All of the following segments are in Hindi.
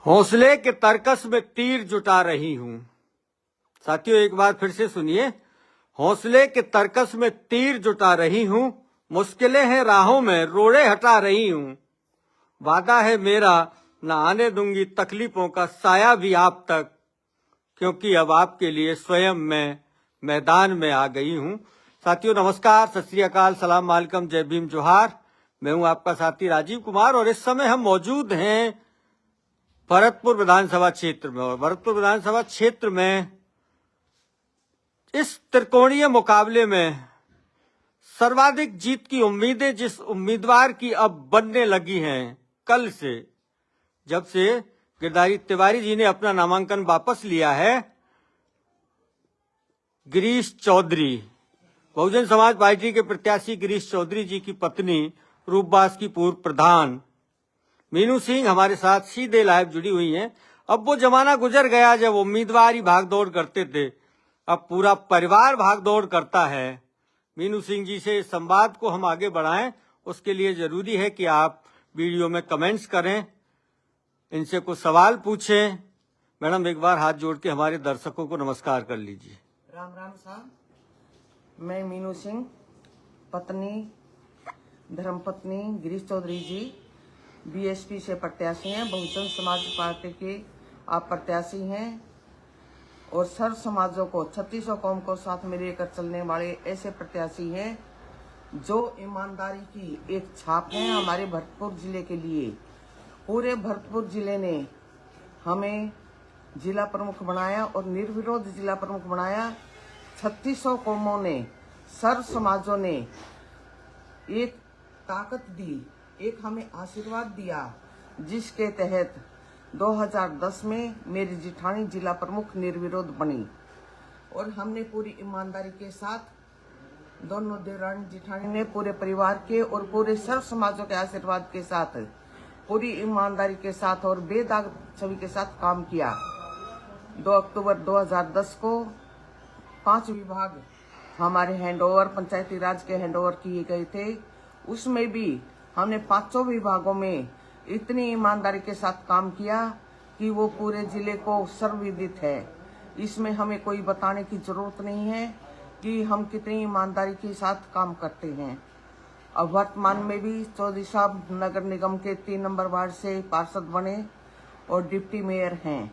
हौसले के तरकस में तीर जुटा रही हूं। साथियों, एक बार फिर से सुनिए। हौसले के तरकस में तीर जुटा रही हूं, मुश्किलें हैं राहों में रोड़े हटा रही हूं। वादा है मेरा, न आने दूंगी तकलीफों का साया भी आप तक, क्योंकि अब आपके लिए स्वयं मैं मैदान में आ गई हूं। साथियों नमस्कार, सत श्री अकाल, सलाम वालेकुम, जय भीम, जोहार। मैं हूं आपका साथी राजीव कुमार और इस समय हम मौजूद हैं भरतपुर विधानसभा क्षेत्र में। और भरतपुर विधानसभा क्षेत्र में इस त्रिकोणीय मुकाबले में सर्वाधिक जीत की उम्मीदें जिस उम्मीदवार की अब बनने लगी हैं, कल से जब से गिरधारी तिवारी जी ने अपना नामांकन वापस लिया है, गिरीश चौधरी, बहुजन समाज पार्टी के प्रत्याशी गिरीश चौधरी जी की पत्नी रूपबास की पूर्व प्रधान मीनू सिंह हमारे साथ सीधे लाइव जुड़ी हुई हैं। अब वो जमाना गुजर गया जब उम्मीदवार ही भागदौड़ करते थे, अब पूरा परिवार भागदौड़ करता है। मीनू सिंह जी से इस संवाद को हम आगे बढ़ाएं, उसके लिए जरूरी है कि आप वीडियो में कमेंट्स करें, इनसे कुछ सवाल पूछें। मैडम, एक बार हाथ जोड़ के हमारे दर्शकों को नमस्कार कर लीजिए। राम राम साहब, मैं मीनू सिंह, पत्नी धर्मपत्नी गिरीश चौधरी जी, बीएसपी से प्रत्याशी हैं। बहुजन समाज पार्टी के आप प्रत्याशी हैं और सर्व समाजों को, 3600 कौम को साथ में लेकर चलने वाले ऐसे प्रत्याशी हैं जो ईमानदारी की एक छाप है हमारे भरतपुर जिले के लिए। पूरे भरतपुर जिले ने हमें जिला प्रमुख बनाया और निर्विरोध जिला प्रमुख बनाया। 3600 कौमों ने, सर्व समाजों ने एक ताकत दी, एक हमें आशीर्वाद दिया, जिसके तहत 2010 में मेरी जिठानी जिला प्रमुख निर्विरोध बनी और हमने पूरी ईमानदारी के साथ, दोनों देवरानी जिठानी ने पूरे परिवार के और पूरे सर्व समाजों के आशीर्वाद के साथ, पूरी ईमानदारी के साथ और बेदाग छवि के साथ काम किया। 2 अक्टूबर 2010 को 5 विभाग हमारे हैंडओवर, पंचायती राज के हैंडओवर किए गए थे। उसमें भी हमने 5 विभागों में इतनी ईमानदारी के साथ काम किया कि वो पूरे जिले को सर्वविदित है। इसमें हमें कोई बताने की जरूरत नहीं है कि हम कितनी ईमानदारी के साथ काम करते हैं। अब वर्तमान में भी चौधरी साहब नगर निगम के 3 नंबर वार्ड से पार्षद बने और डिप्टी मेयर हैं।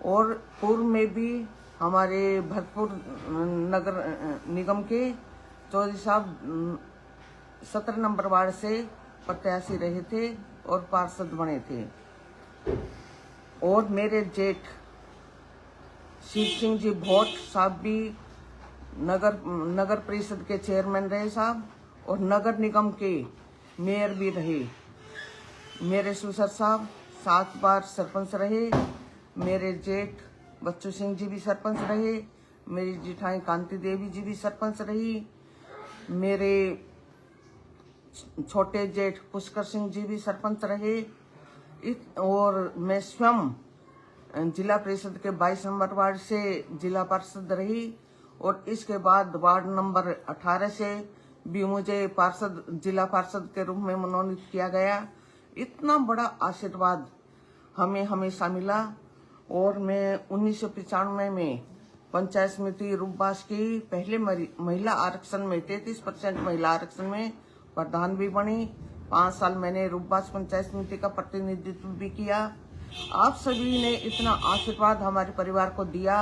और पूर्व में भी हमारे भरतपुर नगर निगम के चौधरी साहब 17 नंबर वार्ड से प्रत्याशी रहे थे और पार्षद बने थे। और मेरे जेठ शिव सिंह जी भोट साहब भी नगर परिषद के चेयरमैन रहे साहब और नगर निगम के मेयर भी रहे। मेरे ससुर साहब 7 बार सरपंच रहे। मेरे जेठ बच्चू सिंह जी भी सरपंच रहे। मेरी जिठाई कांति देवी जी भी सरपंच रही। मेरे छोटे जेठ पुष्कर सिंह जी भी सरपंच रहे। और मैं स्वयं जिला परिषद के 22 नंबर वार्ड से जिला पार्षद रही और इसके बाद वार्ड नंबर 18 से भी मुझे जिला पार्षद के रूप में मनोनीत किया गया। इतना बड़ा आशीर्वाद हमें हमेशा मिला। और मैं 1995 में पंचायत समिति रूपबास की पहले महिला आरक्षण में 33% महिला आरक्षण में प्रधान भी बनी। 5 साल मैंने रूपबास पंचायत समिति का प्रतिनिधित्व भी किया। आप सभी ने इतना आशीर्वाद हमारे परिवार को दिया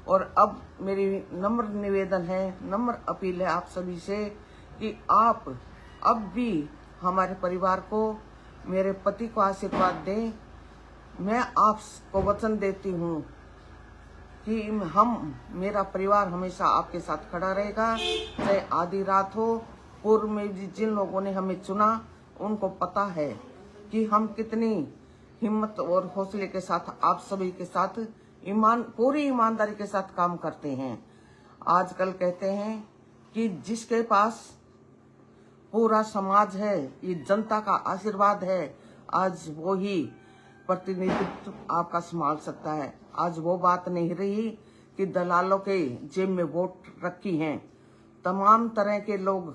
और अब मेरी नम्र निवेदन है, नम्र अपील है आप सभी से कि आप अब भी हमारे परिवार को, मेरे पति को आशीर्वाद दें। मैं आपको वचन देती हूँ कि मेरा परिवार हमेशा आपके साथ खड़ा रहेगा, चाहे आधी रात हो। पूर्व में भी जिन लोगों ने हमें चुना उनको पता है कि हम कितनी हिम्मत और हौसले के साथ आप सभी के साथ पूरी ईमानदारी के साथ काम करते हैं। आजकल कहते हैं कि जिसके पास पूरा समाज है, ये जनता का आशीर्वाद है, आज वो ही प्रतिनिधित्व आपका संभाल सकता है। आज वो बात नहीं रही कि दलालों के जेब में वोट रखी हैं। तमाम तरह के लोग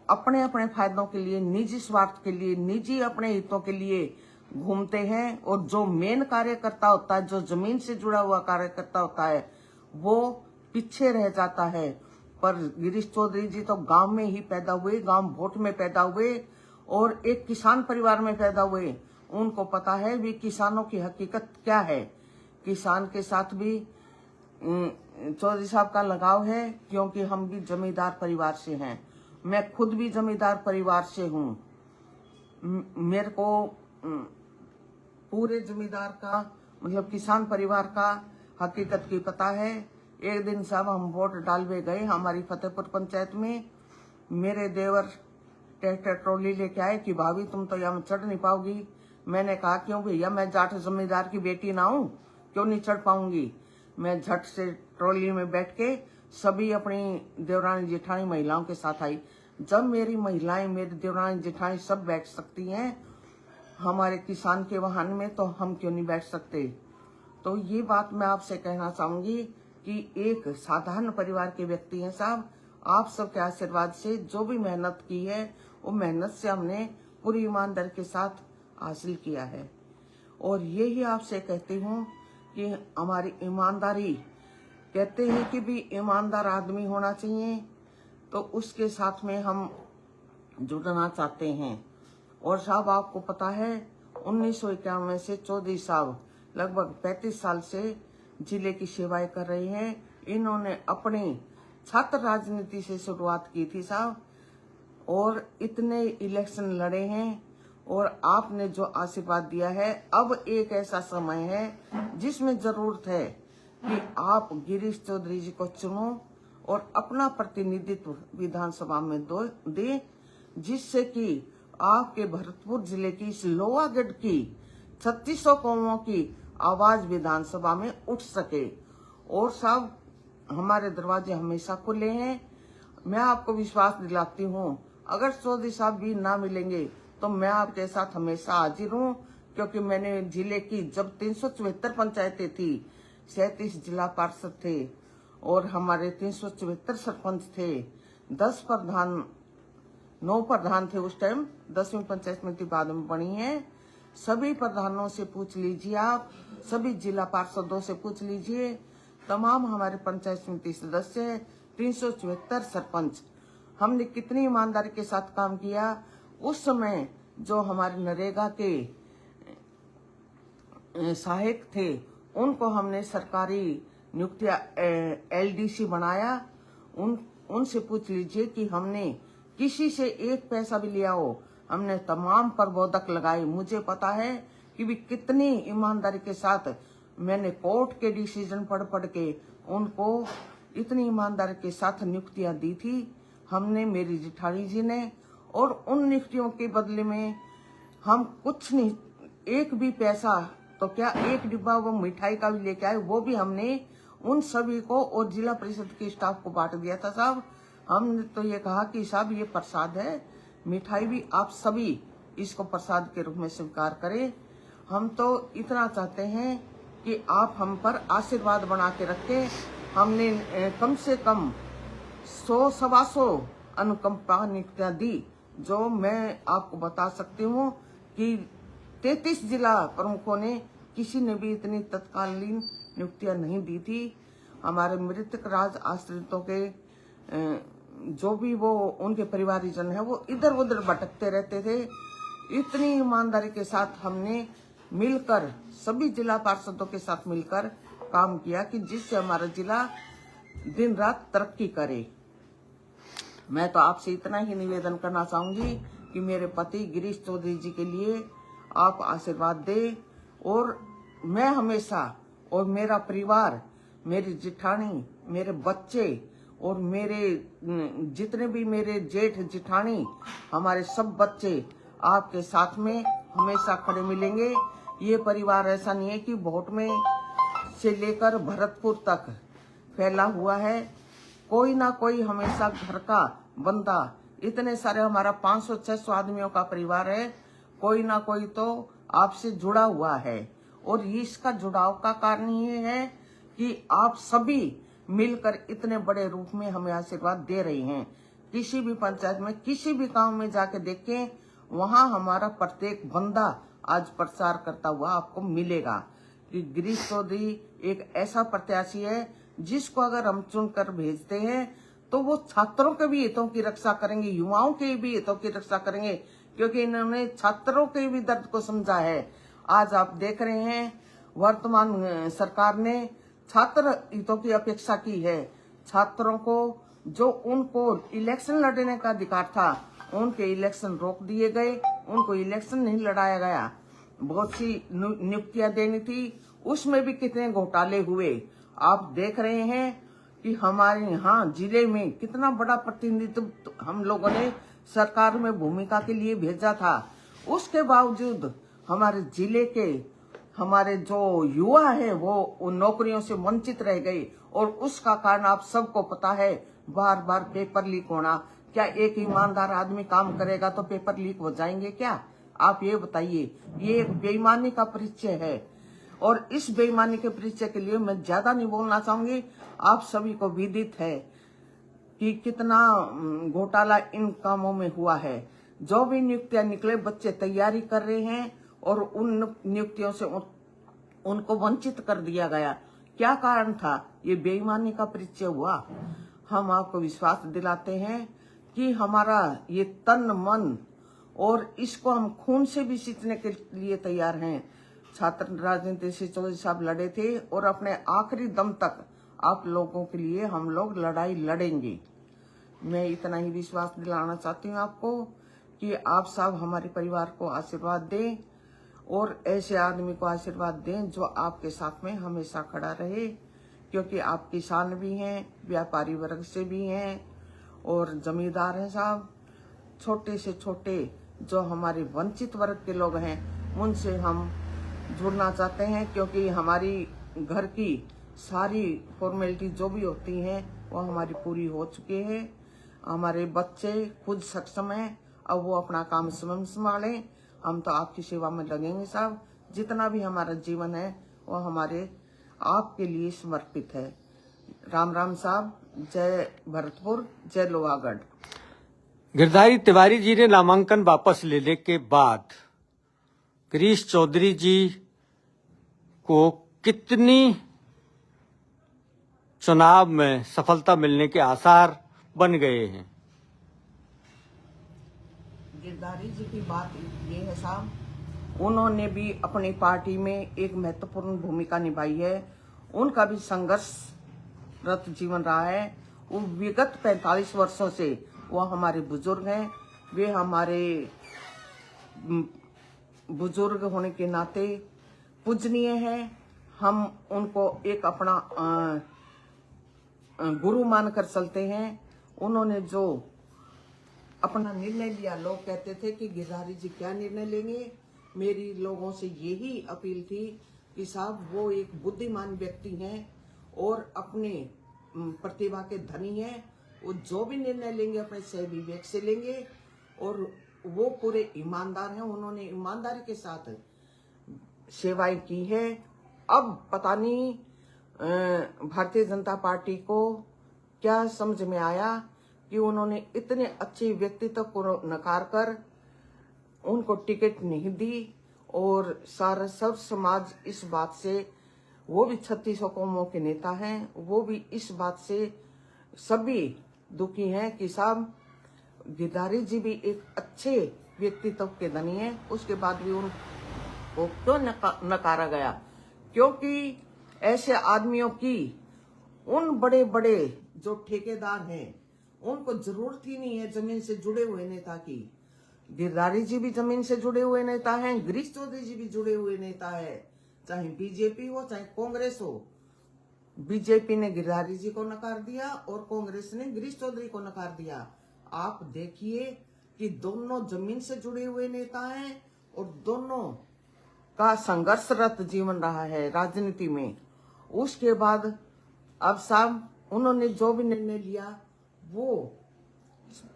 अपने अपने फायदों के लिए, निजी स्वार्थ के लिए, निजी अपने हितों के लिए घूमते हैं और जो मेन कार्यकर्ता होता है, जो जमीन से जुड़ा हुआ कार्यकर्ता होता है, वो पीछे रह जाता है। पर गिरीश चौधरी जी तो गांव में ही पैदा हुए, गांव भोट में पैदा हुए और एक किसान परिवार में पैदा हुए। उनको पता है भी किसानों की हकीकत क्या है। किसान के साथ भी चौधरी साहब का लगाव है, क्योंकि हम भी जमींदार परिवार से हैं। मैं खुद भी जमींदार परिवार से हूँ। मेरे को पूरे जमींदार का मतलब किसान परिवार का हकीकत की पता है। एक दिन साहब हम वोट डालवे गए हमारी फतेहपुर पंचायत में। मेरे देवर ट्रैक्टर ट्रॉली लेके आए कि भाभी तुम तो यहाँ चढ़ नहीं पाओगी। मैंने कहा क्यों भैया, मैं जाट जमींदार की बेटी ना हूँ, क्यों नहीं चढ़ पाऊंगी। मैं झट से ट्रॉली में बैठ के सभी अपनी देवरानी जेठानी महिलाओं के साथ आई। जब मेरी महिलाएं, मेरी देवरानी जेठानी सब बैठ सकती हैं हमारे किसान के वाहन में, तो हम क्यों नहीं बैठ सकते। तो ये बात मैं आपसे कहना चाहूंगी कि एक साधारण परिवार के व्यक्ति हैं साहब। आप सबके आशीर्वाद से जो भी मेहनत की है वो मेहनत से हमने पूरी ईमानदारी के साथ हासिल किया है। और यही आपसे कहती हूँ कि हमारी ईमानदारी, कहते हैं कि भी ईमानदार आदमी होना चाहिए, तो उसके साथ में हम जुड़ना चाहते हैं। और साहब आपको पता है 1991 से चौधरी साहब लगभग 35 साल से जिले की सेवाएं कर रहे हैं। इन्होंने अपनी छात्र राजनीति से शुरुआत की थी साहब, और इतने इलेक्शन लड़े हैं और आपने जो आशीर्वाद दिया है। अब एक ऐसा समय है जिसमें जरूरत है कि आप गिरीश चौधरी जी को चुनो और अपना प्रतिनिधित्व विधानसभा में दे, जिससे कि आपके भरतपुर जिले की इस लोहागढ़ की 3600 कौमों की आवाज विधानसभा में उठ सके। और साहब हमारे दरवाजे हमेशा खुले हैं। मैं आपको विश्वास दिलाती हूँ, अगर चौधरी साहब भी ना मिलेंगे तो मैं आपके साथ हमेशा हाजिर हूँ, क्योंकि मैंने जिले की जब 374 पंचायतें थी, 37 जिला पार्षद थे और हमारे 374 सरपंच थे, 9 प्रधान थे उस टाइम। 10वीं पंचायत समिति बाद में बनी है। सभी प्रधानों से पूछ लीजिए, आप सभी जिला पार्षदों से पूछ लीजिए, तमाम हमारे पंचायत समिति सदस्य, 374 सरपंच, हमने कितनी ईमानदारी के साथ काम किया। उस समय जो हमारे नरेगा के सहायक थे उनको हमने सरकारी नियुक्तियां LDC बनाया। उनसे पूछ लीजिए कि हमने किसी से एक पैसा भी लिया हो, हमने तमाम प्रबोधक लगाए। मुझे पता है कि भी कितनी ईमानदारी के साथ मैंने कोर्ट के डिसीजन पढ़ के उनको इतनी ईमानदारी के साथ नियुक्तियां दी थी हमने, मेरी जेठानी जी ने। और उन नियुक्तियों के बदले में हम कुछ नहीं, एक भी पैसा तो क्या, एक डिब्बा वो मिठाई का भी लेके आए, वो भी हमने उन सभी को और जिला परिषद के स्टाफ को बांट दिया था साहब। हमने तो ये कहा कि साहब ये प्रसाद है, मिठाई भी आप सभी इसको प्रसाद के रूप में स्वीकार करें। हम तो इतना चाहते हैं कि आप हम पर आशीर्वाद बना के रखें। हमने कम से कम 100-125 अनुकंपा नियुक्तियां दी, जो मैं आपको बता सकती हूँ कि 33 जिला प्रमुखों ने किसी ने भी इतनी तत्कालीन नियुक्तियां नहीं दी थी। हमारे मृतक राज आश्रितों के जो भी वो उनके परिवारजन है वो इधर उधर भटकते रहते थे। इतनी ईमानदारी के साथ हमने मिलकर सभी जिला पार्षदों के साथ मिलकर काम किया कि जिससे हमारा जिला दिन रात तरक्की करे। मैं तो आपसे इतना ही निवेदन करना चाहूंगी कि मेरे पति गिरीश चौधरी जी के लिए आप आशीर्वाद दें। और मैं हमेशा, और मेरा परिवार, मेरी जेठानी, मेरे बच्चे और मेरे जितने भी मेरे जेठ जेठानी, हमारे सब बच्चे आपके साथ में हमेशा खड़े मिलेंगे। ये परिवार ऐसा नहीं है कि भोट में से लेकर भरतपुर तक फैला हुआ है। कोई ना कोई हमेशा घर का बंदा, इतने सारे हमारा 500-600 आदमियों का परिवार है, कोई ना कोई तो आपसे जुड़ा हुआ है। और इसका जुड़ाव का कारण ये है कि आप सभी मिलकर इतने बड़े रूप में हमें आशीर्वाद दे रहे हैं। किसी भी पंचायत में, किसी भी गांव में जाके देखें, वहां हमारा प्रत्येक बंदा आज प्रचार करता हुआ आपको मिलेगा कि गिरीश चौधरी एक ऐसा प्रत्याशी है जिसको अगर हम चुनकर भेजते हैं तो वो छात्रों के भी हितों की रक्षा करेंगे, युवाओं के भी हितों की रक्षा करेंगे, क्योंकि इन्होंने छात्रों के भी दर्द को समझा है। आज आप देख रहे हैं वर्तमान सरकार ने छात्र हितों की अपेक्षा की है। छात्रों को जो उनको इलेक्शन लड़ने का अधिकार था, उनके इलेक्शन रोक दिए गए, उनको इलेक्शन नहीं लड़ाया गया। बहुत सी नियुक्तियां देनी थी, उसमें भी कितने घोटाले हुए। आप देख रहे हैं कि हमारे यहाँ जिले में कितना बड़ा प्रतिनिधित्व हम लोगों ने सरकार में भूमिका के लिए भेजा था। उसके बावजूद हमारे जिले के हमारे जो युवा है वो उन नौकरियों से वंचित रह गए, और उसका कारण आप सबको पता है, बार बार पेपर लीक होना। क्या एक ईमानदार आदमी काम करेगा तो पेपर लीक हो जाएंगे क्या? आप ये बताइए। ये एक बेईमानी का परिचय है, और इस बेईमानी के परिचय के लिए मैं ज्यादा नहीं बोलना चाहूंगी। आप सभी को विदित है कि कितना घोटाला इन कामों में हुआ है। जो भी नियुक्तियां निकले, बच्चे तैयारी कर रहे हैं और उन नियुक्तियों से उनको वंचित कर दिया गया। क्या कारण था? ये बेईमानी का परिचय हुआ। हम आपको विश्वास दिलाते हैं कि हमारा ये तन मन और इसको हम खून से भी सींचने के लिए तैयार हैं। छात्र राजनीति से चौधरी साहब लड़े थे और अपने आखिरी दम तक आप लोगों के लिए हम लोग लड़ाई लड़ेंगे। मैं इतना ही विश्वास दिलाना चाहती हूँ आपको कि आप सब हमारे परिवार को आशीर्वाद दें, और ऐसे आदमी को आशीर्वाद दें जो आपके साथ में हमेशा खड़ा रहे, क्योंकि आप किसान भी हैं, व्यापारी वर्ग से भी हैं और जमींदार हैं साहब। छोटे से छोटे जो हमारे वंचित वर्ग के लोग हैं, उनसे हम जुड़ना चाहते हैं, क्योंकि हमारी घर की सारी फॉर्मेलिटी जो भी होती हैं वो हमारी पूरी हो चुकी है। हमारे बच्चे खुद सक्षम हैं, अब वो अपना काम स्वयं संभालें। हम तो आपकी सेवा में लगेंगे साहब। जितना भी हमारा जीवन है वो हमारे आपके लिए समर्पित है। राम राम साहब। जय भरतपुर, जय लोहागढ़। गिरधारी तिवारी जी ने नामांकन वापस लेने के बाद गिरीश चौधरी जी को कितनी चुनाव में सफलता मिलने के आसार बन गए हैं? गिरधारी जी की बात ये है साहब, उन्होंने भी अपनी पार्टी में एक महत्वपूर्ण भूमिका निभाई है। उनका भी संघर्षरत जीवन रहा है। वो विगत 45 वर्षों से वो हमारे बुजुर्ग हैं। वे हमारे बुजुर्ग होने के नाते पूजनीय हैं। हम उनको एक अपना गुरु मानकर चलते हैं। उन्होंने जो अपना निर्णय लिया, लोग कहते थे कि गिरधारी जी क्या निर्णय लेंगे। मेरी लोगों से यही अपील थी कि साहब वो एक बुद्धिमान व्यक्ति हैं और अपने प्रतिभा के धनी हैं। वो जो भी निर्णय लेंगे अपने सही विवेक से लेंगे, और वो पूरे ईमानदार हैं। उन्होंने ईमानदारी के साथ सेवाएं की है। अब पता नहीं भारतीय जनता पार्टी को क्या समझ में आया कि उन्होंने इतने अच्छे व्यक्तित्व को नकार कर उनको टिकट नहीं दी, और सारा सब समाज इस बात से, वो भी 3600 कौमों के नेता हैं, वो भी इस बात से सभी दुखी हैं कि साहब गिरधारी जी भी एक अच्छे व्यक्तित्व के धनी हैं, उसके बाद भी उनको क्यों नकारा गया? क्योंकि ऐसे आदमियों की उन बड़े बड़े जो ठेकेदार हैं उनको जरूरत ही नहीं है जमीन से जुड़े हुए नेता की। गिरधारी जी भी जमीन से जुड़े हुए नेता हैं, गिरीश चौधरी जी भी जुड़े हुए नेता है, चाहे बीजेपी हो चाहे कांग्रेस हो। बीजेपी ने गिरधारी जी को नकार दिया और कांग्रेस ने गिरीश चौधरी को नकार दिया। आप देखिए कि दोनों जमीन से जुड़े हुए नेता हैं और दोनों का संघर्षरत जीवन रहा है राजनीति में। उसके बाद अब साहब उन्होंने जो भी निर्णय लिया वो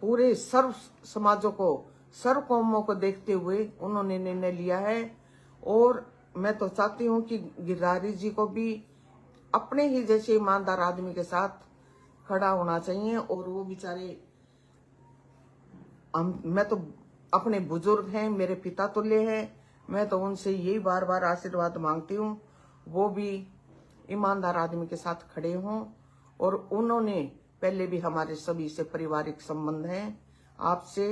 पूरे सर्व समाजों को, सर्व कौमों को देखते हुए उन्होंने निर्णय लिया है। और मैं तो चाहती हूँ कि गिरधारी जी को भी अपने ही जैसे ईमानदार आदमी के साथ खड़ा होना चाहिए। और वो बेचारे, मैं तो अपने बुजुर्ग हैं, मेरे पिता तुल्य हैं, मैं तो उनसे यही बार बार आशीर्वाद मांगती हूँ, वो भी ईमानदार आदमी के साथ खड़े हों। और उन्होंने पहले भी हमारे सभी से पारिवारिक संबंध हैं आपसे,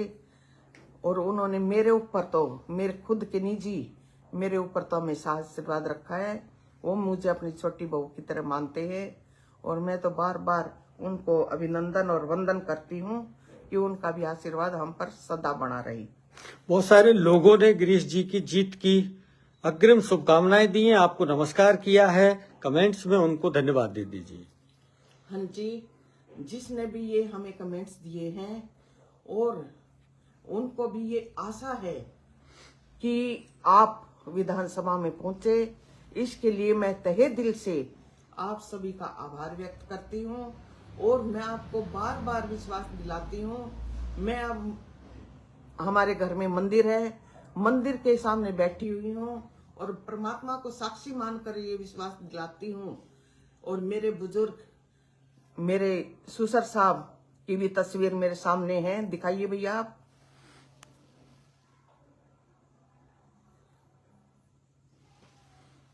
और उन्होंने मेरे ऊपर तो, मेरे खुद के निजी मेरे ऊपर तो हमेशा आशीर्वाद रखा है। वो मुझे अपनी छोटी बहू की तरह मानते हैं, और मैं तो बार बार उनको अभिनंदन और वंदन करती हूँ कि उनका भी आशीर्वाद हम पर सदा बना रही। बहुत सारे लोगों ने गिरीश जी की जीत की अग्रिम शुभकामनाएं दी हैं, आपको नमस्कार किया है, कमेंट्स में उनको धन्यवाद दे दीजिए। हाँ जी, जिसने भी ये हमें कमेंट्स दिए हैं, और उनको भी ये आशा है कि आप विधानसभा में पहुंचे, इसके लिए मैं तहे दिल से आप सभी का आभार व्यक्त करती हूँ। और मैं आपको बार बार विश्वास दिलाती हूँ, मैं अब हमारे घर में मंदिर है, मंदिर के सामने बैठी हुई हूँ और परमात्मा को साक्षी मानकर ये विश्वास दिलाती हूँ। और मेरे बुजुर्ग, मेरे सुसर साहब की भी तस्वीर मेरे सामने है, दिखाइए भैया आप।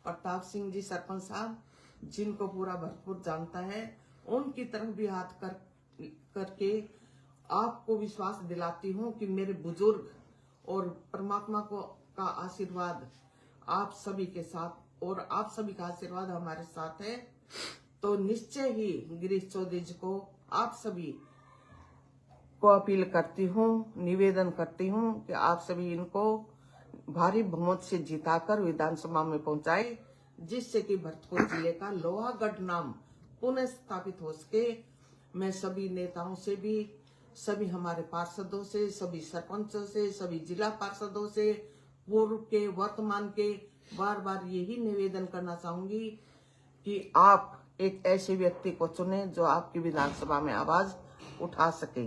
प्रताप सिंह जी सरपंच साहब, जिनको पूरा भरतपुर जानता है, उनकी तरफ भी हाथ करके आपको विश्वास दिलाती हूँ कि मेरे बुजुर्ग और परमात्मा का आशीर्वाद आप सभी के साथ, और आप सभी का आशीर्वाद हमारे साथ है। तो निश्चय ही गिरीश चौधरी जी को, आप सभी को अपील करती हूँ, निवेदन करती हूँ कि आप सभी इनको भारी बहुमत से जिताकर विधानसभा में पहुंचाए, जिससे कि भरतपुर जिले का लोहागढ़ नाम पुनः स्थापित हो सके। मैं सभी नेताओं से भी, सभी हमारे पार्षदों से, सभी सरपंचों से, सभी जिला पार्षदों से, पूर्व के वर्तमान के, बार बार यही निवेदन करना चाहूंगी कि आप एक ऐसे व्यक्ति को चुने जो आपकी विधानसभा में आवाज उठा सके।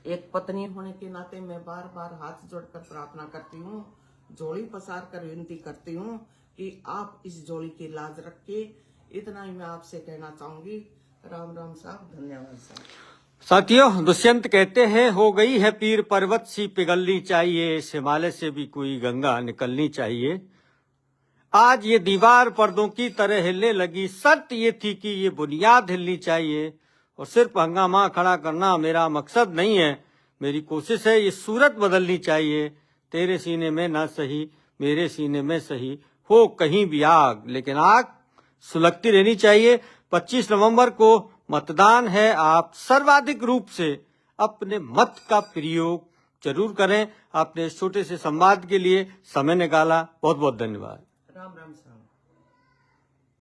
एक पत्नी होने के नाते मैं बार बार हाथ जोड़कर प्रार्थना करती हूँ, झोली पसार कर विनती करती हूँ कि आप इस झोली की लाज रखे। इतना ही मैं आपसे कहना चाहूंगी। राम राम साहब, धन्यवाद साहब। साथियों, दुष्यंत कहते हैं, हो गई है पीर पर्वत सी पिघलनी चाहिए, इस हिमालय से भी कोई गंगा निकलनी चाहिए। आज ये दीवार पर्दों की तरह हिलने लगी, शर्त ये थी कि ये बुनियाद हिलनी चाहिए। और सिर्फ हंगामा खड़ा करना मेरा मकसद नहीं है, मेरी कोशिश है ये सूरत बदलनी चाहिए। तेरे सीने में ना सही, मेरे सीने में सही, हो कहीं भी आग, लेकिन आग सुलगती रहनी चाहिए। 25 नवंबर को मतदान है, आप सर्वाधिक रूप से अपने मत का प्रयोग जरूर करें। आपने इस छोटे से संवाद के लिए समय निकाला, बहुत बहुत धन्यवाद। राम राम साहब।